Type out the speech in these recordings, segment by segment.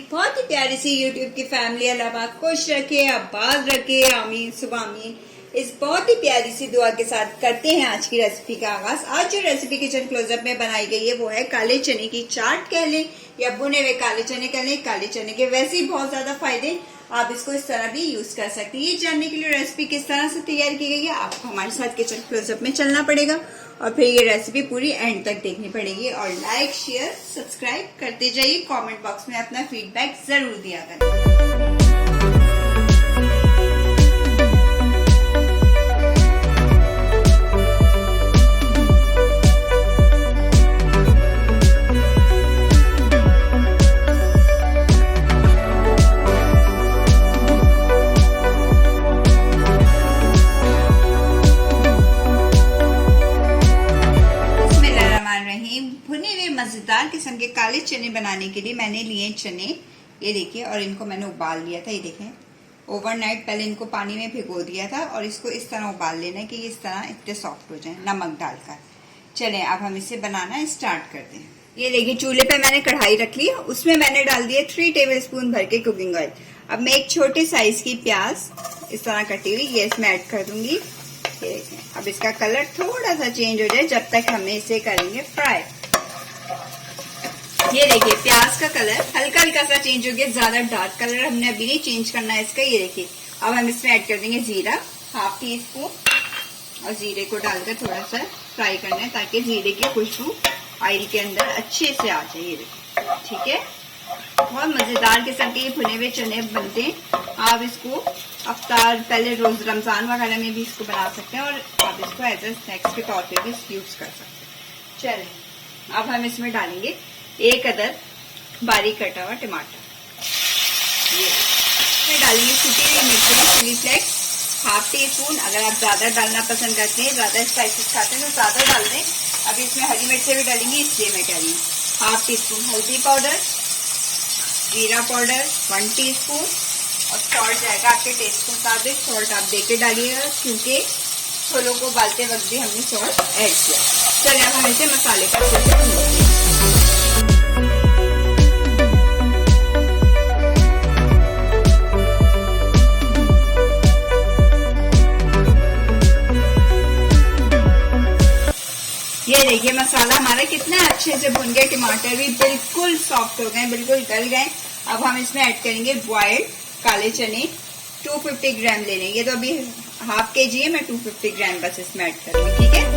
बहुत ही प्यारी सी यूट्यूब की फैमिली अल्लाह पाक खुश रखे, आबाद रखे, आमीन सुबह आमीन। इस बहुत ही प्यारी सी दुआ के साथ करते हैं आज की रेसिपी का आगाज। आज जो रेसिपी किचन क्लोजअप में बनाई गई है वो है काले चने की चाट कह लें या भुने हुए काले चने कह लें। काले चने के वैसे ही बहुत ज्यादा फायदे, आप इसको इस तरह भी यूज कर सकते हैं। ये जानने के लिए रेसिपी किस तरह से तैयार की गई है आपको हमारे साथ किचन क्लोजअप में चलना पड़ेगा और फिर ये रेसिपी पूरी एंड तक देखनी पड़ेगी। और लाइक शेयर सब्सक्राइब करते जाइए, कमेंट बॉक्स में अपना फीडबैक जरूर दिया करें। भुने हुए मजेदार किस्म के काले चने बनाने के लिए मैंने लिए चने, ये देखिए, और इनको मैंने उबाल लिया था। ये देखें, ओवरनाइट पहले इनको पानी में भिगो दिया था और इसको इस तरह उबाल लेना है कि इस तरह इतने सॉफ्ट हो जाए नमक डालकर। चलें अब हम इसे बनाना स्टार्ट करते हैं। ये देखिए, चूल्हे पे मैंने कढ़ाई रख ली, उसमें मैंने डाल दिया 3 टेबलस्पून भर के कुकिंग ऑयल। अब मैं एक छोटे साइज की प्याज इस तरह कटी हुई ये इसमें ऐड कर दूंगी। ये देखें, अब इसका कलर थोड़ा सा चेंज हो जाए जब तक हमें इसे करेंगे फ्राई। ये देखिए, प्याज का कलर हल्का हल्का सा चेंज हो गया, ज्यादा डार्क कलर हमने अभी नहीं चेंज करना है इसका। ये देखिए, अब हम इसमें ऐड कर देंगे जीरा, 1/2 टीस्पून, और जीरे को डालकर थोड़ा सा फ्राई करना है ताकि जीरे की खुशबू ऑयल के अंदर अच्छे से आ जाए। ये देखिए, ठीक है, बहुत मजेदार किस्म के ये भुने हुए चने बनते हैं। आप इसको अफ्तार पहले रोज रमजान वगैरह में भी इसको बना सकते हैं और आप इसको एज ए स्नैक्स के तौर पे भी यूज कर सकते हैं। चलिए अब हम इसमें डालेंगे 1 अदद बारीक कटा हुआ टमाटर। ये इसमें डालेंगे कुटी हुई मिर्च, चिली फ्लेक्स 1/2 टीस्पून। अगर आप ज्यादा डालना पसंद करते हैं, ज्यादा स्पाइसेस खाते हैं तो ज्यादा डाल दें। अभी इसमें हरी मिर्चें भी डालेंगे, इसलिए मैं कह रही हूँ। 1/2 टीस्पून हल्दी पाउडर, जीरा पाउडर 1 टीस्पून, और सॉल्ट जाएगा आपके टेस्ट के मुताबिक। सॉल्ट आप देके डालिएगा क्योंकि छोलों को उबालते वक्त भी हमने सॉल्ट ऐड किया। चलिए अब हम इसे मसाले का अच्छे से भूनते हैं। ये देखिए, मसाला हमारा कितना अच्छे से भुन गया, टमाटर भी बिल्कुल सॉफ्ट हो गए, बिल्कुल गल गए। अब हम इसमें ऐड करेंगे बॉइल्ड काले चने 250 ग्राम ले लेंगे। तो अभी 1/2 kg है, मैं 250 ग्राम बस इसमें ऐड करूंगी, ठीक है।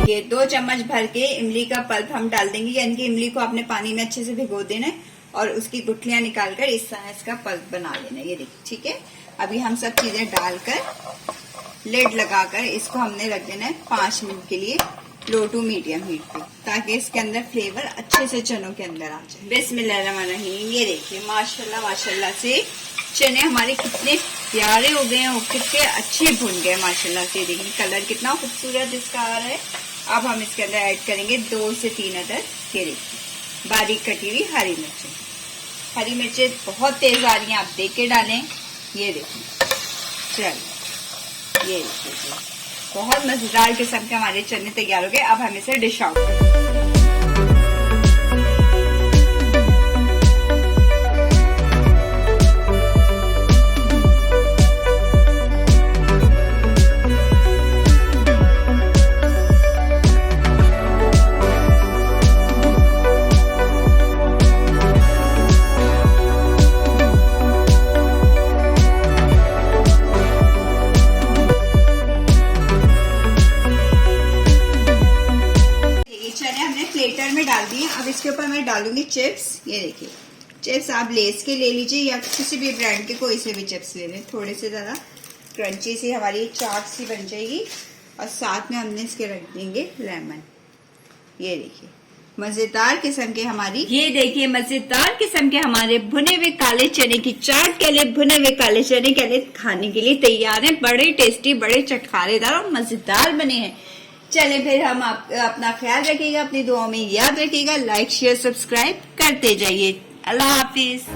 ये 2 चम्मच भर के इमली का पल्प हम डाल देंगे, यानी कि इमली को आपने पानी में अच्छे से भिगो देना है और उसकी गुठलियां निकालकर इस तरह इसका पल्प बना लेना है। ये देखिए, ठीक है। अभी हम सब चीजें डालकर लिड लगाकर इसको हमने रख देना है 5 मिनट के लिए लो टू मीडियम हीट पे, ताकि इसके अंदर फ्लेवर अच्छे से चनों के अंदर आ जाए। बिस्मिल्लाहिर्रहमानिर्रहीम। ये देखिए, माशाल्लाह माशाल्लाह से चने हमारे कितने प्यारे हो गए हैं और कितने अच्छे भुन गए माशाल्लाह से। देखिए कलर कितना खूबसूरत इसका आ रहा है। अब हम इसके अंदर ऐड करेंगे 2 से 3 अदद ये देखिए बारीक कटी हुई हरी मिर्चें। हरी मिर्चें बहुत तेज आ रही हैं, आप देख के डालें। ये देखिए, चलिए ये देखिए, बहुत मजेदार किस्म के हमारे चने तैयार हो गए। अब हम इसे डिश आउट करेंगे। प्लेटर में डाल दिए। अब इसके ऊपर मैं डालूंगी चिप्स। ये देखिए, चिप्स आप लेस के ले लीजिए या किसी भी ब्रांड के कोई से भी चिप्स ले लें। थोड़े से ज़्यादा क्रंची सी हमारी चाट सी बन जाएगी। और साथ में हमने इसके रख देंगे लेमन। ये देखिए, मजेदार किस्म के हमारी, ये देखिए मजेदार किस्म के हमारे भुने हुए काले चने की चाट के लिए, भुने हुए काले चने के लिए खाने के लिए तैयार हैं। बड़े टेस्टी, बड़े चटखारेदार और मजेदार बने हैं। चले फिर हम अपना ख्याल रखिएगा, अपनी दुआओं में याद रखिएगा, लाइक शेयर सब्सक्राइब करते जाइए। अल्लाह हाफिज।